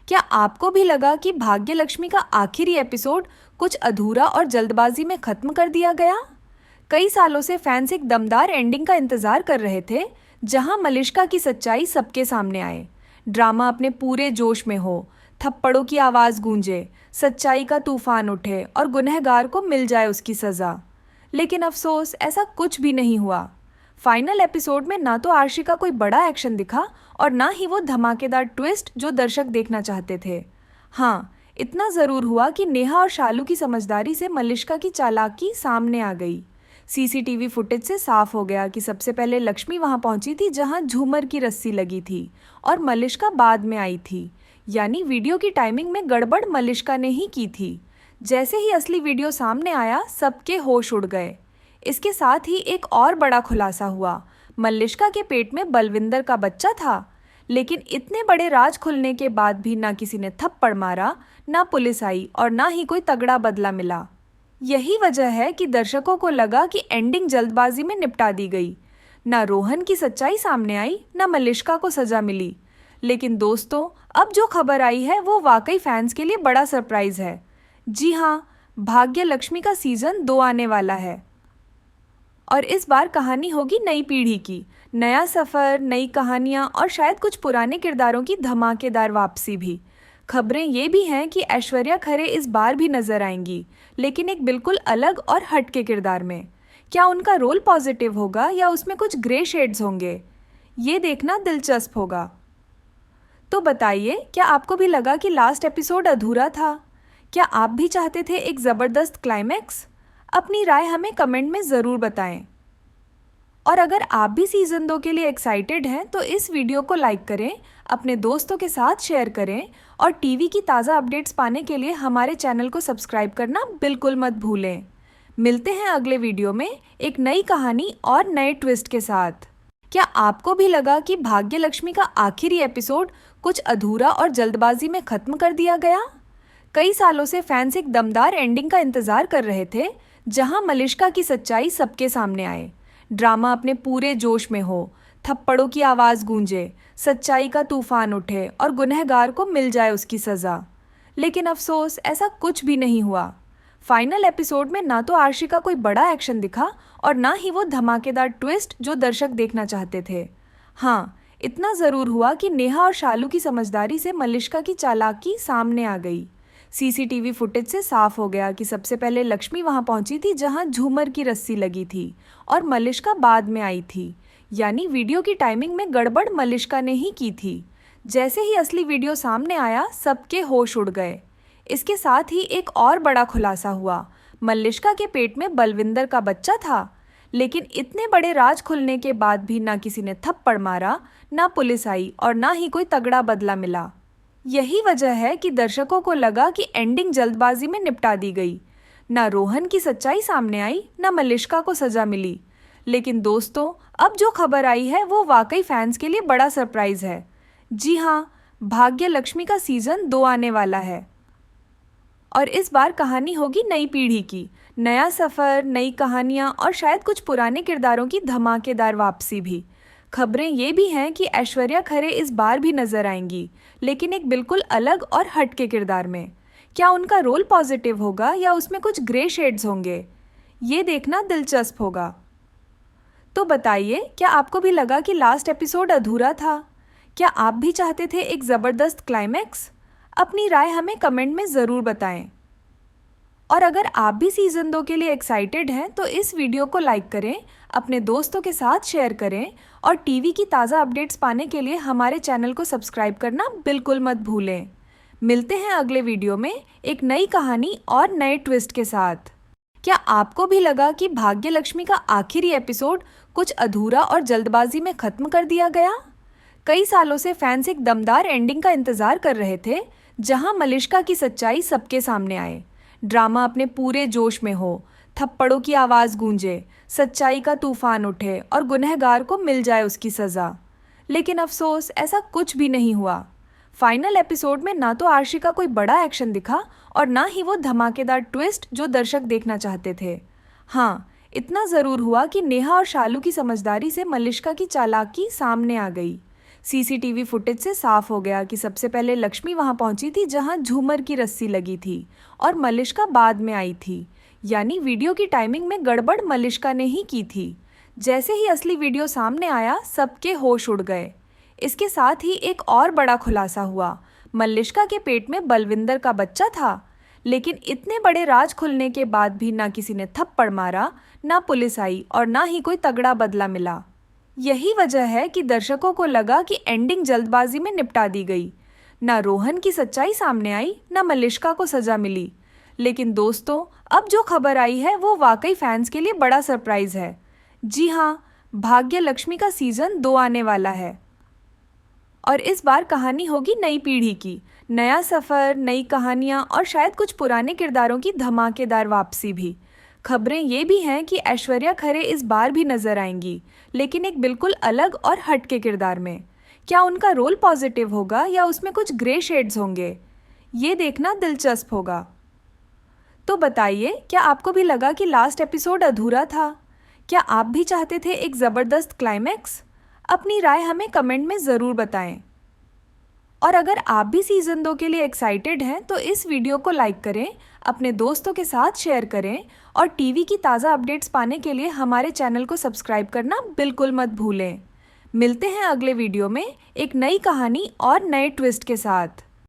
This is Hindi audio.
क्या आपको भी लगा कि भाग्य लक्ष्मी का आखिरी एपिसोड कुछ अधूरा और जल्दबाजी में खत्म कर दिया गया? कई सालों से फैंस एक दमदार एंडिंग का इंतजार कर रहे थे, जहां मलिष्का की सच्चाई सबके सामने आए, ड्रामा अपने पूरे जोश में हो, थप्पड़ों की आवाज गूंजे, सच्चाई का तूफान उठे और गुनहगार को मिल जाए उसकी सजा। लेकिन अफसोस, ऐसा कुछ भी नहीं हुआ। फाइनल एपिसोड में ना तो आर्शी का कोई बड़ा एक्शन दिखा और ना ही वो धमाकेदार ट्विस्ट जो दर्शक देखना चाहते थे। हाँ, इतना ज़रूर हुआ कि नेहा और शालू की समझदारी से मलिष्का की चालाकी सामने आ गई। सीसीटीवी फुटेज से साफ हो गया कि सबसे पहले लक्ष्मी वहां पहुंची थी जहां झूमर की रस्सी लगी थी, और मलिष्का बाद में आई थी। यानी वीडियो की टाइमिंग में गड़बड़ मलिष्का ने ही की थी। जैसे ही असली वीडियो सामने आया, सबके होश उड़ गए। इसके साथ ही एक और बड़ा खुलासा हुआ। मल्लिष्का के पेट में बलविंदर का बच्चा था। लेकिन इतने बड़े राज खुलने के बाद भी ना किसी ने थप्पड़ मारा, ना पुलिस आई और ना ही कोई तगड़ा बदला मिला। यही वजह है कि दर्शकों को लगा कि एंडिंग जल्दबाजी में निपटा दी गई। ना रोहन की सच्चाई सामने आई, ना मल्लिष्का को सजा मिली। लेकिन दोस्तों, अब जो खबर आई है वो वाकई फैंस के लिए बड़ा सरप्राइज है। जी हाँ, भाग्य लक्ष्मी का सीजन 2 आने वाला है। और इस बार कहानी होगी नई पीढ़ी की। नया सफ़र, नई कहानियाँ और शायद कुछ पुराने किरदारों की धमाकेदार वापसी भी। खबरें ये भी हैं कि ऐश्वर्या खरे इस बार भी नजर आएंगी, लेकिन एक बिल्कुल अलग और हटके किरदार में। क्या उनका रोल पॉजिटिव होगा या उसमें कुछ ग्रे शेड्स होंगे, ये देखना दिलचस्प होगा। तो बताइए, क्या आपको भी लगा कि लास्ट एपिसोड अधूरा था? क्या आप भी चाहते थे एक ज़बरदस्त क्लाइमैक्स? अपनी राय हमें कमेंट में ज़रूर बताएं। और अगर आप भी सीज़न 2 के लिए एक्साइटेड हैं तो इस वीडियो को लाइक करें, अपने दोस्तों के साथ शेयर करें और टीवी की ताज़ा अपडेट्स पाने के लिए हमारे चैनल को सब्सक्राइब करना बिल्कुल मत भूलें। मिलते हैं अगले वीडियो में एक नई कहानी और नए ट्विस्ट के साथ। क्या आपको भी लगा कि भाग्य लक्ष्मी का आखिरी एपिसोड कुछ अधूरा और जल्दबाजी में खत्म कर दिया गया? कई सालों से फैंस एक दमदार एंडिंग का इंतजार कर रहे थे, जहां मलिष्का की सच्चाई सबके सामने आए, ड्रामा अपने पूरे जोश में हो, थप्पड़ों की आवाज़ गूंजे, सच्चाई का तूफान उठे और गुनहगार को मिल जाए उसकी सज़ा। लेकिन अफसोस, ऐसा कुछ भी नहीं हुआ। फाइनल एपिसोड में ना तो आर्शी का कोई बड़ा एक्शन दिखा और ना ही वो धमाकेदार ट्विस्ट जो दर्शक देखना चाहते थे। हाँ, इतना ज़रूर हुआ कि नेहा और शालू की समझदारी से मलिष्का की चालाकी सामने आ गई। सीसीटीवी फुटेज से साफ हो गया कि सबसे पहले लक्ष्मी वहां पहुंची थी जहां झूमर की रस्सी लगी थी, और मलिष्का बाद में आई थी। यानी वीडियो की टाइमिंग में गड़बड़ मलिष्का ने ही की थी। जैसे ही असली वीडियो सामने आया, सबके होश उड़ गए। इसके साथ ही एक और बड़ा खुलासा हुआ। मलिष्का के पेट में बलविंदर का बच्चा था। लेकिन इतने बड़े राज खुलने के बाद भी ना किसी ने थप्पड़ मारा, ना पुलिस आई और ना ही कोई तगड़ा बदला मिला। यही वजह है कि दर्शकों को लगा कि एंडिंग जल्दबाजी में निपटा दी गई। ना रोहन की सच्चाई सामने आई, ना मलिष्का को सजा मिली। लेकिन दोस्तों, अब जो खबर आई है वो वाकई फैंस के लिए बड़ा सरप्राइज है। जी हाँ, भाग्य लक्ष्मी का सीजन 2 आने वाला है। और इस बार कहानी होगी नई पीढ़ी की। नया सफ़र, नई कहानियाँ और शायद कुछ पुराने किरदारों की धमाकेदार वापसी भी। खबरें ये भी हैं कि ऐश्वर्या खरे इस बार भी नजर आएंगी, लेकिन एक बिल्कुल अलग और हटके किरदार में। क्या उनका रोल पॉजिटिव होगा या उसमें कुछ ग्रे शेड्स होंगे, ये देखना दिलचस्प होगा। तो बताइए, क्या आपको भी लगा कि लास्ट एपिसोड अधूरा था? क्या आप भी चाहते थे एक ज़बरदस्त क्लाइमैक्स? अपनी राय हमें कमेंट में ज़रूर बताएं। और अगर आप भी सीज़न 2 के लिए एक्साइटेड हैं तो इस वीडियो को लाइक करें, अपने दोस्तों के साथ शेयर करें और टीवी की ताज़ा अपडेट्स पाने के लिए हमारे चैनल को सब्सक्राइब करना बिल्कुल मत भूलें। मिलते हैं अगले वीडियो में एक नई कहानी और नए ट्विस्ट के साथ। क्या आपको भी लगा कि भाग्य लक्ष्मी का आखिरी एपिसोड कुछ अधूरा और जल्दबाजी में खत्म कर दिया गया? कई सालों से फैंस एक दमदार एंडिंग का इंतजार कर रहे थे, जहां मलिष्का की सच्चाई सबके सामने आए, ड्रामा अपने पूरे जोश में हो, थप्पड़ों की आवाज़ गूंजे, सच्चाई का तूफान उठे और गुनहगार को मिल जाए उसकी सज़ा। लेकिन अफसोस, ऐसा कुछ भी नहीं हुआ। फाइनल एपिसोड में ना तो आर्शी का कोई बड़ा एक्शन दिखा और ना ही वो धमाकेदार ट्विस्ट जो दर्शक देखना चाहते थे। हाँ, इतना ज़रूर हुआ कि नेहा और शालू की समझदारी से मलिष्का की चालाकी सामने आ गई। सीसीटीवी फुटेज से साफ हो गया कि सबसे पहले लक्ष्मी वहां पहुंची थी जहां झूमर की रस्सी लगी थी और मलिष्का बाद में आई थी। यानी वीडियो की टाइमिंग में गड़बड़ मलिष्का ने ही की थी। जैसे ही असली वीडियो सामने आया सबके होश उड़ गए। इसके साथ ही एक और बड़ा खुलासा हुआ, मलिष्का के पेट में बलविंदर का बच्चा था। लेकिन इतने बड़े राज खुलने के बाद भी ना किसी ने थप्पड़ मारा, ना पुलिस आई और ना ही कोई तगड़ा बदला मिला। यही वजह है कि दर्शकों को लगा कि एंडिंग जल्दबाजी में निपटा दी गई। ना रोहन की सच्चाई सामने आई, ना मलिष्का को सजा मिली। लेकिन दोस्तों, अब जो खबर आई है वो वाकई फैंस के लिए बड़ा सरप्राइज है। जी हाँ, भाग्य लक्ष्मी का सीजन 2 आने वाला है और इस बार कहानी होगी नई पीढ़ी की। नया सफ़र, नई कहानियाँ और शायद कुछ पुराने किरदारों की धमाकेदार वापसी भी। खबरें ये भी हैं कि ऐश्वर्या खरे इस बार भी नजर आएंगी, लेकिन एक बिल्कुल अलग और हटके किरदार में। क्या उनका रोल पॉजिटिव होगा या उसमें कुछ ग्रे शेड्स होंगे, ये देखना दिलचस्प होगा। तो बताइए, क्या आपको भी लगा कि लास्ट एपिसोड अधूरा था? क्या आप भी चाहते थे एक ज़बरदस्त क्लाइमैक्स? अपनी राय हमें कमेंट में ज़रूर बताएं। और अगर आप भी सीज़न 2 के लिए एक्साइटेड हैं तो इस वीडियो को लाइक करें, अपने दोस्तों के साथ शेयर करें और टीवी की ताज़ा अपडेट्स पाने के लिए हमारे चैनल को सब्सक्राइब करना बिल्कुल मत भूलें। मिलते हैं अगले वीडियो में एक नई कहानी और नए ट्विस्ट के साथ।